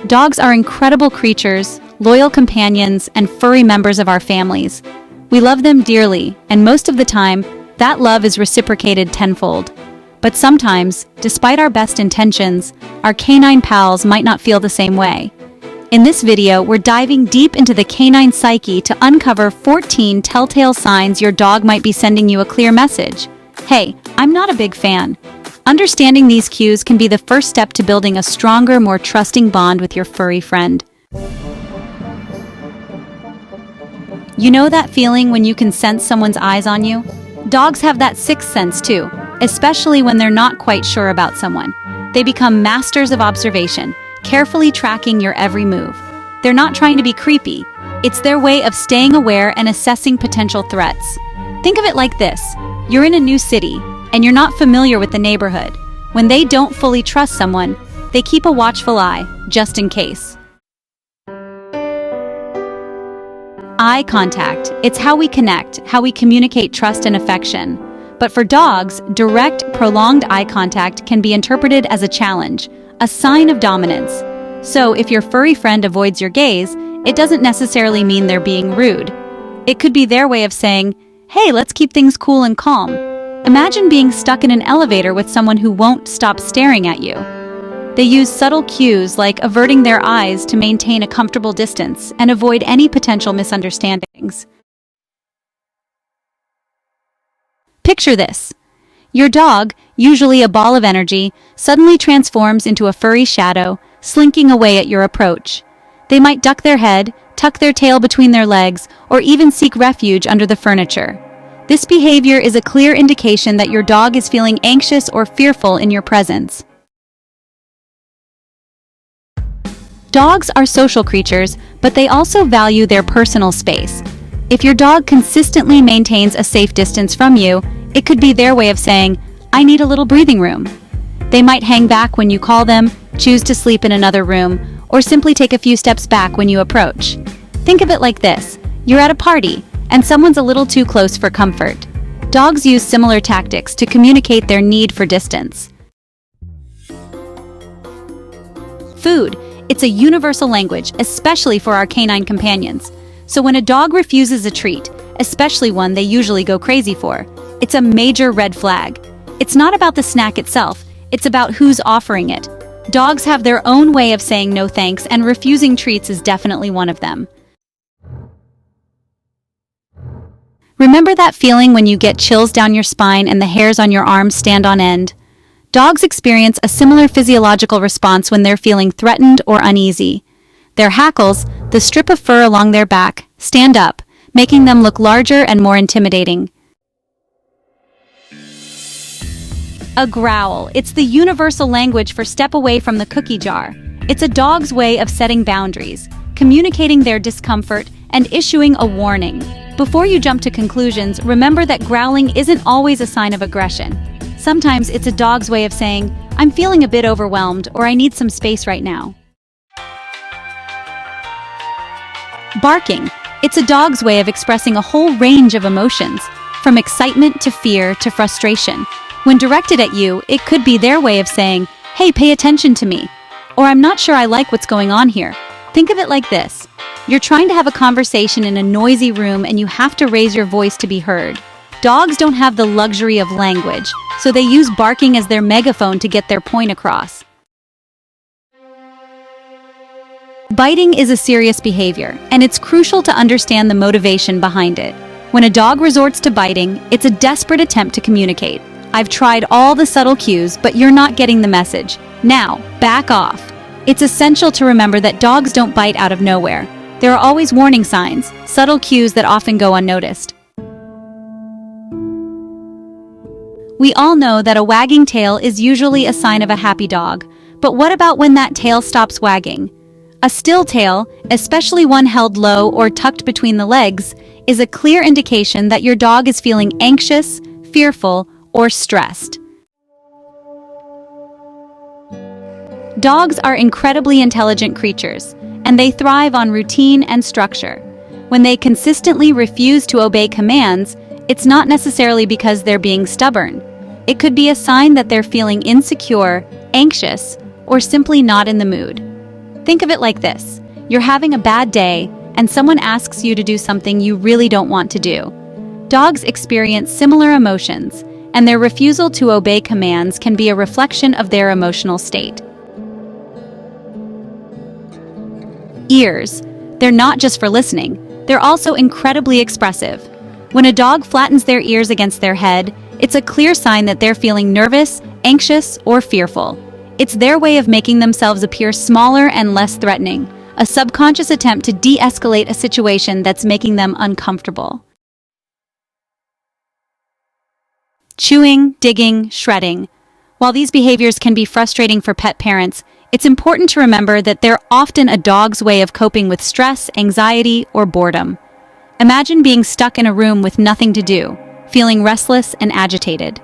Dogs are incredible creatures, loyal companions, and furry members of our families. We love them dearly, and most of the time, that love is reciprocated tenfold. But sometimes, despite our best intentions, our canine pals might not feel the same way. In this video, we're diving deep into the canine psyche to uncover 14 telltale signs your dog might be sending you a clear message. Hey, I'm not a big fan. Understanding these cues can be the first step to building a stronger, more trusting bond with your furry friend. You know that feeling when you can sense someone's eyes on you? Dogs have that sixth sense too, especially when they're not quite sure about someone. They become masters of observation, carefully tracking your every move. They're not trying to be creepy. It's their way of staying aware and assessing potential threats. Think of it like this. You're in a new city, and you're not familiar with the neighborhood. When they don't fully trust someone, they keep a watchful eye, just in case. Eye contact. It's how we connect, how we communicate trust and affection. But for dogs, direct, prolonged eye contact can be interpreted as a challenge, a sign of dominance. So if your furry friend avoids your gaze, it doesn't necessarily mean they're being rude. It could be their way of saying, "Hey, let's keep things cool and calm." Imagine being stuck in an elevator with someone who won't stop staring at you. They use subtle cues like averting their eyes to maintain a comfortable distance and avoid any potential misunderstandings. Picture this. Your dog, usually a ball of energy, suddenly transforms into a furry shadow, slinking away at your approach. They might duck their head, tuck their tail between their legs, or even seek refuge under the furniture. This behavior is a clear indication that your dog is feeling anxious or fearful in your presence. Dogs are social creatures, but they also value their personal space. If your dog consistently maintains a safe distance from you, it could be their way of saying, "I need a little breathing room." They might hang back when you call them, choose to sleep in another room, or simply take a few steps back when you approach. Think of it like this. You're at a party, and someone's a little too close for comfort. Dogs use similar tactics to communicate their need for distance. Food. It's a universal language, especially for our canine companions. So when a dog refuses a treat, especially one they usually go crazy for, it's a major red flag. It's not about the snack itself, it's about who's offering it. Dogs have their own way of saying no thanks, and refusing treats is definitely one of them. Remember that feeling when you get chills down your spine and the hairs on your arms stand on end? Dogs experience a similar physiological response when they're feeling threatened or uneasy. Their hackles, the strip of fur along their back, stand up, making them look larger and more intimidating. A growl. It's the universal language for step away from the cookie jar. It's a dog's way of setting boundaries, communicating their discomfort, and issuing a warning. Before you jump to conclusions, remember that growling isn't always a sign of aggression. Sometimes it's a dog's way of saying, "I'm feeling a bit overwhelmed," or "I need some space right now." Barking. It's a dog's way of expressing a whole range of emotions, from excitement to fear to frustration. When directed at you, it could be their way of saying, "Hey, pay attention to me," or "I'm not sure I like what's going on here." Think of it like this. You're trying to have a conversation in a noisy room and you have to raise your voice to be heard. Dogs don't have the luxury of language, so they use barking as their megaphone to get their point across. Biting is a serious behavior, and it's crucial to understand the motivation behind it. When a dog resorts to biting, it's a desperate attempt to communicate. "I've tried all the subtle cues, but you're not getting the message. Now, back off." It's essential to remember that dogs don't bite out of nowhere. There are always warning signs, subtle cues that often go unnoticed. We all know that a wagging tail is usually a sign of a happy dog, but what about when that tail stops wagging? A still tail, especially one held low or tucked between the legs, is a clear indication that your dog is feeling anxious, fearful, or stressed. Dogs are incredibly intelligent creatures, and they thrive on routine and structure. When they consistently refuse to obey commands, it's not necessarily because they're being stubborn. It could be a sign that they're feeling insecure, anxious, or simply not in the mood. Think of it like this. You're having a bad day, and someone asks you to do something you really don't want to do. Dogs experience similar emotions, and their refusal to obey commands can be a reflection of their emotional state. Ears. They're not just for listening, they're also incredibly expressive. When a dog flattens their ears against their head, it's a clear sign that they're feeling nervous, anxious, or fearful. It's their way of making themselves appear smaller and less threatening, a subconscious attempt to de-escalate a situation that's making them uncomfortable. Chewing, digging, shredding. While these behaviors can be frustrating for pet parents, it's important to remember that they're often a dog's way of coping with stress, anxiety, or boredom. Imagine being stuck in a room with nothing to do, feeling restless and agitated.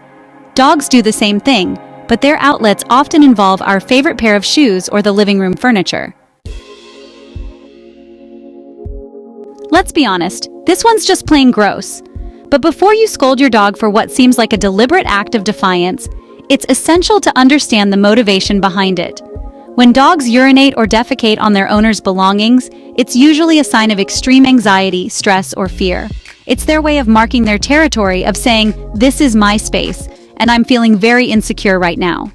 Dogs do the same thing, but their outlets often involve our favorite pair of shoes or the living room furniture. Let's be honest, this one's just plain gross. But before you scold your dog for what seems like a deliberate act of defiance, it's essential to understand the motivation behind it. When dogs urinate or defecate on their owner's belongings, it's usually a sign of extreme anxiety, stress, or fear. It's their way of marking their territory, of saying, "This is my space, and I'm feeling very insecure right now."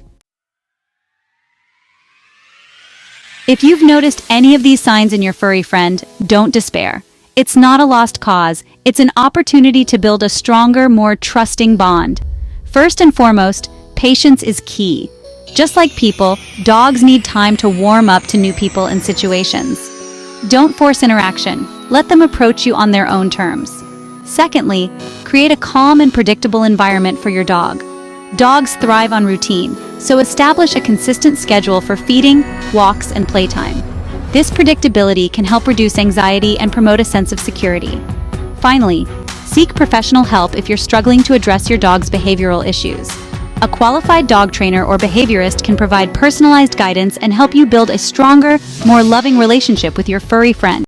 If you've noticed any of these signs in your furry friend, don't despair. It's not a lost cause, it's an opportunity to build a stronger, more trusting bond. First and foremost, patience is key. Just like people, dogs need time to warm up to new people and situations. Don't force interaction. Let them approach you on their own terms. Secondly, create a calm and predictable environment for your dog. Dogs thrive on routine, so establish a consistent schedule for feeding, walks, and playtime. This predictability can help reduce anxiety and promote a sense of security. Finally, seek professional help if you're struggling to address your dog's behavioral issues. A qualified dog trainer or behaviorist can provide personalized guidance and help you build a stronger, more loving relationship with your furry friend.